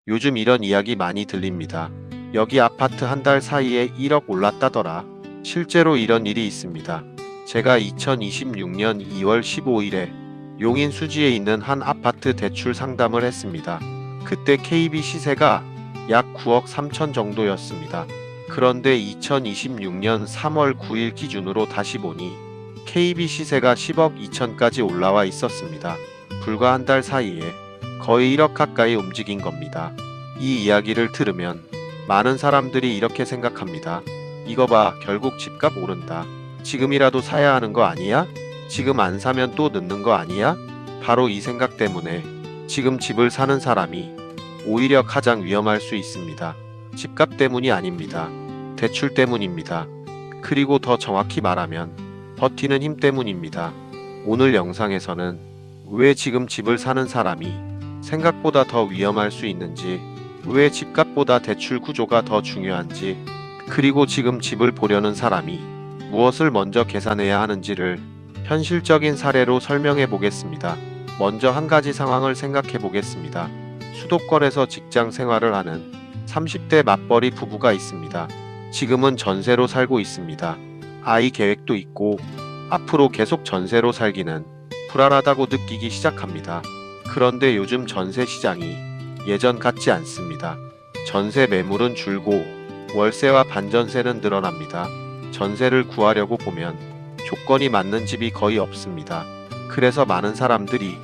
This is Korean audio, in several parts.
요즘 이런 이야기 많이 들립니다. 여기 아파트 한 달 사이에 1억 올랐다더라. 실제로 이런 일이 있습니다. 제가 2026년 2월 15일에 용인 수지에 있는 한 아파트 대출 상담을 했습니다. 그때 KB 시세가 약 9억 3천 정도였습니다. 그런데 2026년 3월 9일 기준으로 다시 보니 KB 시세가 10억 2천까지 올라와 있었습니다. 불과 한 달 사이에 거의 1억 가까이 움직인 겁니다. 이 이야기를 들으면 많은 사람들이 이렇게 생각합니다. 이거 봐, 결국 집값 오른다. 지금이라도 사야 하는 거 아니야? 지금 안 사면 또 늦는 거 아니야? 바로 이 생각 때문에 지금 집을 사는 사람이 오히려 가장 위험할 수 있습니다. 집값 때문이 아닙니다. 대출 때문입니다. 그리고 더 정확히 말하면 버티는 힘 때문입니다. 오늘 영상에서는 왜 지금 집을 사는 사람이 생각보다 더 위험할 수 있는지, 왜 집값보다 대출 구조가 더 중요한지, 그리고 지금 집을 보려는 사람이 무엇을 먼저 계산해야 하는지를 현실적인 사례로 설명해 보겠습니다. 먼저 한 가지 상황을 생각해 보겠습니다. 수도권에서 직장 생활을 하는 30대 맞벌이 부부가 있습니다. 지금은 전세로 살고 있습니다. 아이 계획도 있고 앞으로 계속 전세로 살기는 불안하다고 느끼기 시작합니다. 그런데 요즘 전세 시장이 예전 같지 않습니다. 전세 매물은 줄고 월세와 반전세는 늘어납니다. 전세를 구하려고 보면 조건이 맞는 집이 거의 없습니다. 그래서 많은 사람들이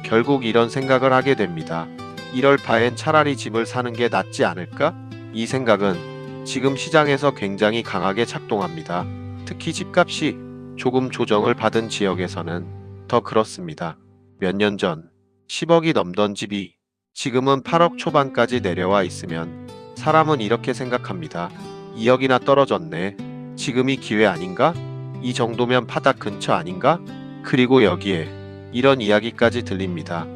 결국 이런 생각을 하게 됩니다. 이럴 바엔 차라리 집을 사는 게 낫지 않을까? 이 생각은 지금 시장에서 굉장히 강하게 작동합니다. 특히 집값이 조금 조정을 받은 지역에서는 더 그렇습니다. 몇 년 전 10억이 넘던 집이 지금은 8억 초반까지 내려와 있으면 사람은 이렇게 생각합니다. 2억이나 떨어졌네. 지금이 기회 아닌가? 이 정도면 바닥 근처 아닌가? 그리고 여기에 이런 이야기까지 들립니다.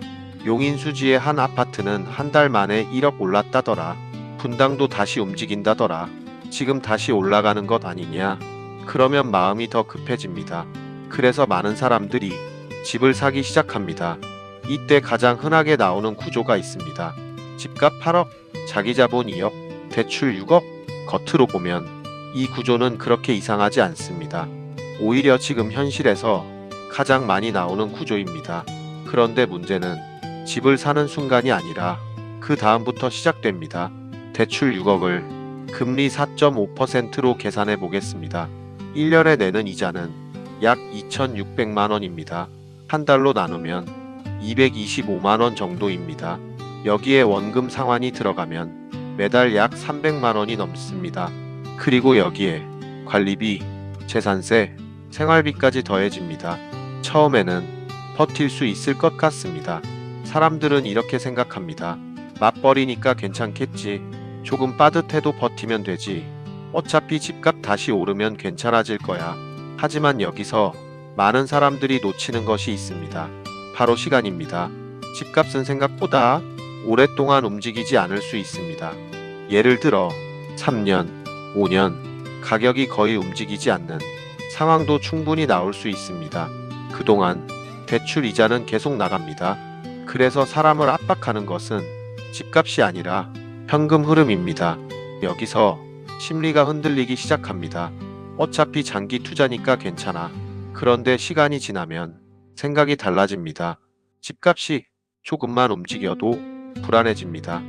용인 수지의 한 아파트는 한 달 만에 1억 올랐다더라. 분당도 다시 움직인다더라. 지금 다시 올라가는 것 아니냐? 그러면 마음이 더 급해집니다. 그래서 많은 사람들이 집을 사기 시작합니다. 이때 가장 흔하게 나오는 구조가 있습니다. 집값 8억, 자기 자본 2억, 대출 6억. 겉으로 보면 이 구조는 그렇게 이상하지 않습니다. 오히려 지금 현실에서 가장 많이 나오는 구조입니다. 그런데 문제는 집을 사는 순간이 아니라 그 다음부터 시작됩니다. 대출 6억을 금리 4.5%로 계산해 보겠습니다. 1년에 내는 이자는 약 2,600만 원입니다. 한 달로 나누면 225만 원 정도입니다. 여기에 원금 상환이 들어가면 매달 약 300만 원이 넘습니다. 그리고 여기에 관리비, 재산세, 생활비까지 더해집니다. 처음에는 버틸 수 있을 것 같습니다. 사람들은 이렇게 생각합니다. 맞벌이니까 괜찮겠지. 조금 빠듯해도 버티면 되지. 어차피 집값 다시 오르면 괜찮아질 거야. 하지만 여기서 많은 사람들이 놓치는 것이 있습니다. 바로 시간입니다. 집값은 생각보다 오랫동안 움직이지 않을 수 있습니다. 예를 들어 3년, 5년 가격이 거의 움직이지 않는 상황도 충분히 나올 수 있습니다. 그동안 대출 이자는 계속 나갑니다. 그래서 사람을 압박하는 것은 집값이 아니라 현금 흐름입니다. 여기서 심리가 흔들리기 시작합니다. 어차피 장기 투자니까 괜찮아. 그런데 시간이 지나면 생각이 달라집니다. 집값이 조금만 움직여도 불안해집니다.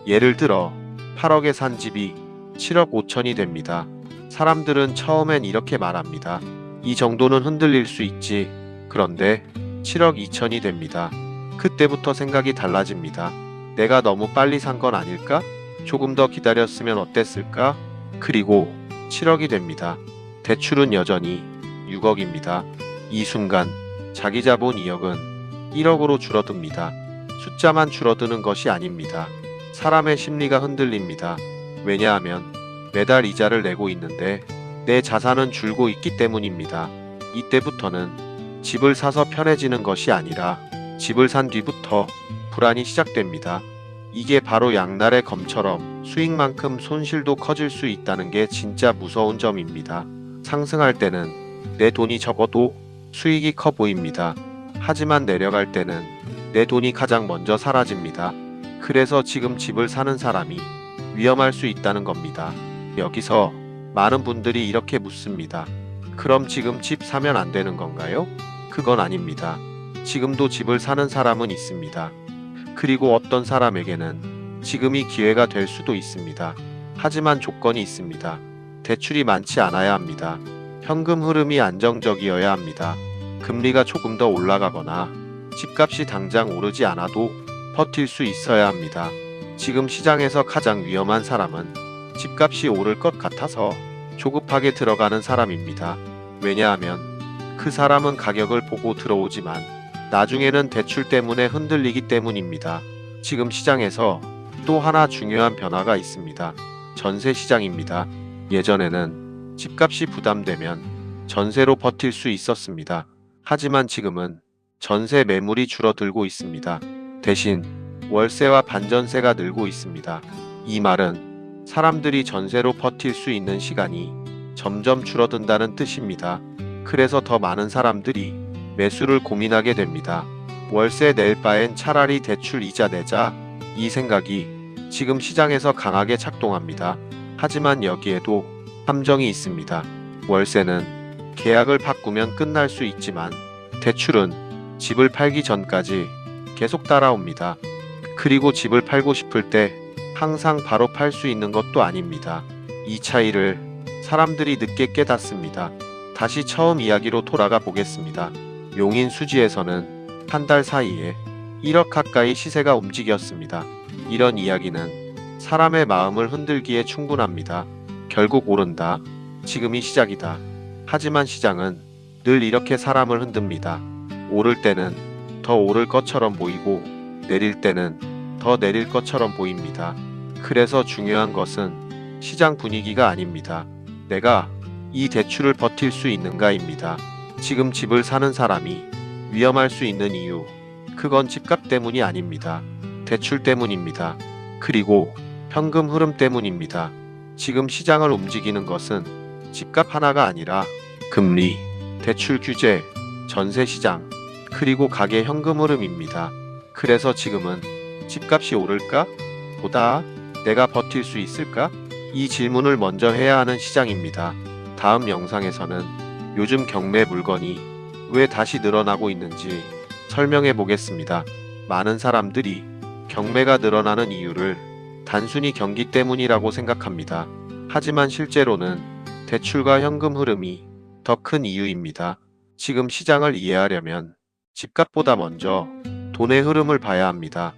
예를 들어 8억에 산 집이 7억 5천이 됩니다. 사람들은 처음엔 이렇게 말합니다. 이 정도는 흔들릴 수 있지. 그런데 7억 2천이 됩니다. 그때부터 생각이 달라집니다. 내가 너무 빨리 산 건 아닐까? 조금 더 기다렸으면 어땠을까? 그리고 7억이 됩니다. 대출은 여전히 6억입니다. 이 순간 자기 자본 2억은 1억으로 줄어듭니다. 숫자만 줄어드는 것이 아닙니다. 사람의 심리가 흔들립니다. 왜냐하면 매달 이자를 내고 있는데 내 자산은 줄고 있기 때문입니다. 이때부터는 집을 사서 편해지는 것이 아니라 집을 산 뒤부터 불안이 시작됩니다. 이게 바로 양날의 검처럼 수익만큼 손실도 커질 수 있다는 게 진짜 무서운 점입니다. 상승할 때는 내 돈이 적어도 수익이 커 보입니다. 하지만 내려갈 때는 내 돈이 가장 먼저 사라집니다. 그래서 지금 집을 사는 사람이 위험할 수 있다는 겁니다. 여기서 많은 분들이 이렇게 묻습니다. 그럼 지금 집 사면 안 되는 건가요? 그건 아닙니다. 지금도 집을 사는 사람은 있습니다. 그리고 어떤 사람에게는 지금이 기회가 될 수도 있습니다. 하지만 조건이 있습니다. 대출이 많지 않아야 합니다. 현금 흐름이 안정적이어야 합니다. 금리가 조금 더 올라가거나 집값이 당장 오르지 않아도 버틸 수 있어야 합니다. 지금 시장에서 가장 위험한 사람은 집값이 오를 것 같아서 조급하게 들어가는 사람입니다. 왜냐하면 그 사람은 가격을 보고 들어오지만 나중에는 대출 때문에 흔들리기 때문입니다. 지금 시장에서 또 하나 중요한 변화가 있습니다. 전세 시장입니다. 예전에는 집값이 부담되면 전세로 버틸 수 있었습니다. 하지만 지금은 전세 매물이 줄어들고 있습니다. 대신 월세와 반전세가 늘고 있습니다. 이 말은 사람들이 전세로 버틸 수 있는 시간이 점점 줄어든다는 뜻입니다. 그래서 더 많은 사람들이 매수를 고민하게 됩니다. 월세 낼 바엔 차라리 대출 이자 내자. 이 생각이 지금 시장에서 강하게 작동합니다. 하지만 여기에도 함정이 있습니다. 월세는 계약을 바꾸면 끝날 수 있지만 대출은 집을 팔기 전까지 계속 따라옵니다. 그리고 집을 팔고 싶을 때 항상 바로 팔 수 있는 것도 아닙니다. 이 차이를 사람들이 늦게 깨닫습니다. 다시 처음 이야기로 돌아가 보겠습니다. 용인 수지에서는 한 달 사이에 1억 가까이 시세가 움직였습니다. 이런 이야기는 사람의 마음을 흔들기에 충분합니다. 결국 오른다. 지금이 시작이다. 하지만 시장은 늘 이렇게 사람을 흔듭니다. 오를 때는 더 오를 것처럼 보이고 내릴 때는 더 내릴 것처럼 보입니다. 그래서 중요한 것은 시장 분위기가 아닙니다. 내가 이 대출을 버틸 수 있는가입니다. 지금 집을 사는 사람이 위험할 수 있는 이유, 그건 집값 때문이 아닙니다. 대출 때문입니다. 그리고 현금 흐름 때문입니다. 지금 시장을 움직이는 것은 집값 하나가 아니라 금리, 대출 규제, 전세 시장, 그리고 가계 현금 흐름입니다. 그래서 지금은 집값이 오를까? 보다 내가 버틸 수 있을까? 이 질문을 먼저 해야 하는 시장입니다. 다음 영상에서는 요즘 경매 물건이 왜 다시 늘어나고 있는지 설명해 보겠습니다. 많은 사람들이 경매가 늘어나는 이유를 단순히 경기 때문이라고 생각합니다. 하지만 실제로는 대출과 현금 흐름이 더 큰 이유입니다. 지금 시장을 이해하려면 집값보다 먼저 돈의 흐름을 봐야 합니다.